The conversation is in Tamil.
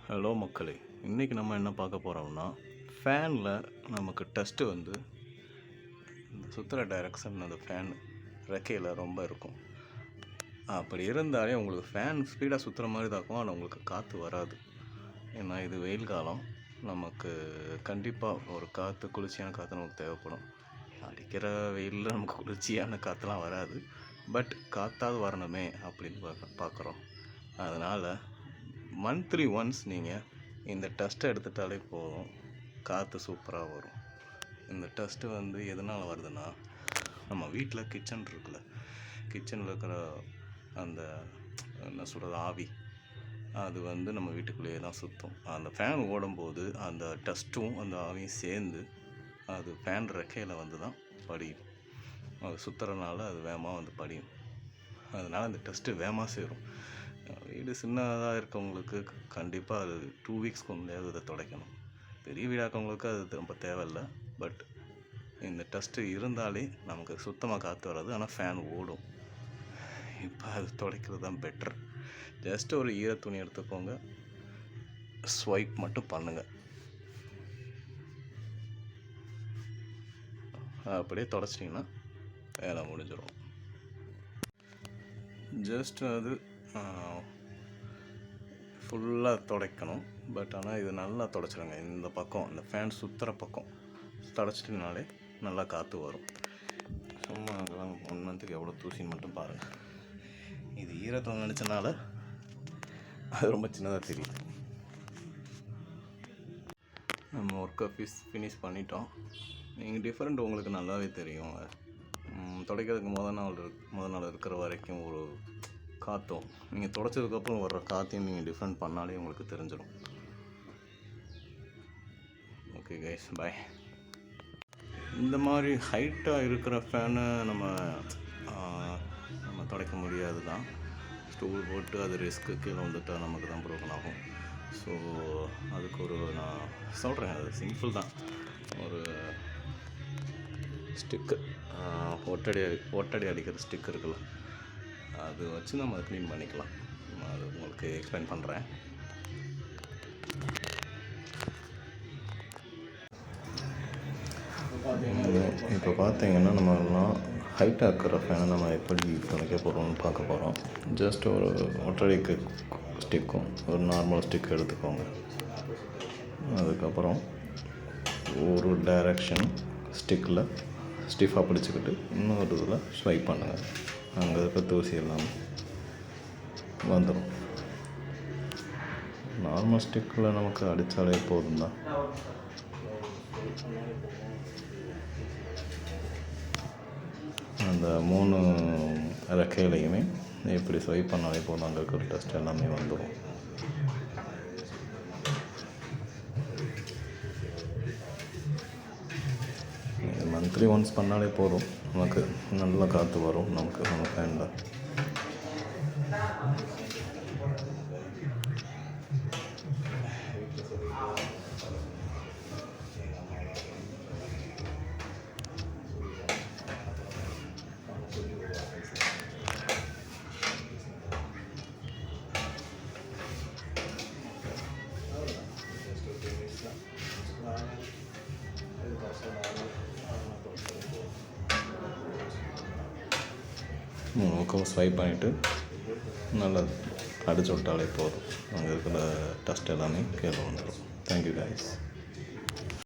ஹலோ மக்களே, இன்றைக்கி நம்ம என்ன பார்க்க போகிறோம்னா, ஃபேனில் நமக்கு டஸ்ட்டு வந்து இந்த சுற்றுற டைரக்ஷன் அந்த ஃபேன் ரெக்கையில் ரொம்ப இருக்கும். அப்படி இருந்தாலே உங்களுக்கு ஃபேன் ஸ்பீடாக சுற்றுற மாதிரி தான் இருக்கும், ஆனால் உங்களுக்கு காற்று வராது. ஏன்னா இது வெயில் காலம், நமக்கு கண்டிப்பாக ஒரு காற்று, குளிர்ச்சியான காற்று நமக்கு தேவைப்படும். அடிக்கிற வெயிலில் நமக்கு குளிர்ச்சியான காற்றுலாம் வராது, பட் காற்றாவது வரணுமே அப்படின்னு பார்க்குறோம். அதனால் மந்த்லி ஒன்ஸ் நீங்கள் இந்த டஸ்ட்டை எடுத்துட்டாலே போதும், காற்று சூப்பராக வரும். இந்த டஸ்ட்டு வந்து எதனால் வருதுன்னா, நம்ம வீட்டில் கிச்சன் இருக்குல்ல, கிச்சனில் இருக்கிற அந்த என்ன சொல்கிறது ஆவி, அது வந்து நம்ம வீட்டுக்குள்ளேயே தான் சுற்றும். அந்த ஃபேன் ஓடும்போது அந்த டஸ்ட்டும் அந்த ஆவியும் சேர்ந்து அது ஃபேன் ரெக்கையில் வந்து தான் படியும். அது சுற்றுறதுனால அது வேகமாக வந்து படியும். அதனால் அந்த டஸ்ட்டு வேகமாக சேரும். வீடு சின்னதாக இருக்கவங்களுக்கு கண்டிப்பாக அது 2 வீக்ஸ்க்கு முன்னாடியாவது அதை துடைக்கணும். பெரிய வீடாக்கவங்களுக்கு அது ரொம்ப தேவையில்லை. பட் இந்த டஸ்ட்டு இருந்தாலே நமக்கு சுத்தமாக காற்று வராது, ஆனால் ஃபேன் ஓடும். இப்போ அது துடைக்கிறது தான் பெட்டர். ஜஸ்ட் ஒரு ஈர துணி எடுத்துக்கோங்க, ஸ்வைப் மட்டும் பண்ணுங்கள், அப்படியே துடைச்சிட்டிங்கன்னா வேலை முடிஞ்சிடும். ஜஸ்ட் அது ஃபுல்லாக துடைக்கணும். பட் ஆனால் இது நல்லா துடைச்சிடுங்க. இந்த பக்கம் இந்த ஃபேன் சுற்றுற பக்கம் துடைச்சிட்டிங்கனாலே நல்லா காற்று வரும். சும்மா அதெல்லாம் 1 மந்த்துக்கு எவ்வளோ தூசின்னு மட்டும் பாருங்கள். இது ஈரத்தில் நினச்சனால அது ரொம்ப சின்னதாக தெரியுது. நம்ம ஒர்க்கை ஃபினிஷ் பண்ணிட்டோம். நீங்கள் டிஃப்ரெண்ட் உங்களுக்கு நல்லாவே தெரியும். துடைக்கிறதுக்கு முத நாள் இருக்கிற வரைக்கும் ஒரு காற்றும், நீங்கள் துடைச்சதுக்கப்புறம் வர்ற காற்றையும் நீங்கள் டிஃப்ரெண்ட் பண்ணாலே உங்களுக்கு தெரிஞ்சிடும். ஓகே கைஸ், பாய். இந்த மாதிரி ஹைட்டாக இருக்கிற ஃபேனை நம்ம துடைக்க முடியாது தான். ஸ்டூல் போட்டு அது ரிஸ்க்கு கீழே வந்துட்டால் நமக்கு தான் ப்ரோக்கன் ஆகும். ஸோ அதுக்கு நான் சொல்கிறேன், அது சிம்பிள் தான். ஒரு ஸ்டிக்கு, ஒட்டடி அடிக்கிற ஸ்டிக் இருக்குல்ல, அது வச்சு நம்ம க்ளீன் பண்ணிக்கலாம். அது உங்களுக்கு எக்ஸ்பிளைன் பண்ணுறேன். இப்போ பார்த்தீங்கன்னா நம்மலாம் ஹைட்டாக இருக்கிற ஃபேனை நம்ம எப்படி துடைக்க போகிறோம்னு பார்க்க போகிறோம். ஜஸ்ட் ஒரு ஒட்டடிக்கு ஸ்டிக்கும் ஒரு நார்மல் ஸ்டிக் எடுத்துக்கோங்க. அதுக்கப்புறம் ஒரு டைரக்ஷன் ஸ்டிக்கில் ஸ்டிஃபாக பிடிச்சிக்கிட்டு இன்னொரு இதில் ஸ்வைப் பண்ணுங்கள். அங்கே இருக்க தூசி எல்லாம் வந்துடும். நார்மல் ஸ்டிக்கில் நமக்கு அடித்தாலே போதும் தான். அந்த 3 ரெக்கையிலையுமே இப்படி ஸ்வைப் பண்ணாலே போதும், அங்கே இருக்கிற டஸ்ட் எல்லாமே வந்துடும். மந்த்லி ஒன்ஸ் பண்ணாலே போதும், நமக்கு நல்லா காற்று வரும். நம்ம ஃபேனில் முழுக்க ஸ்வைப் பண்ணிவிட்டு நல்லா அடிச்சு விட்டாலே போதும், அங்கே இருக்கிற டஸ்ட் எல்லாமே கீழே வந்துடும். Thank you guys.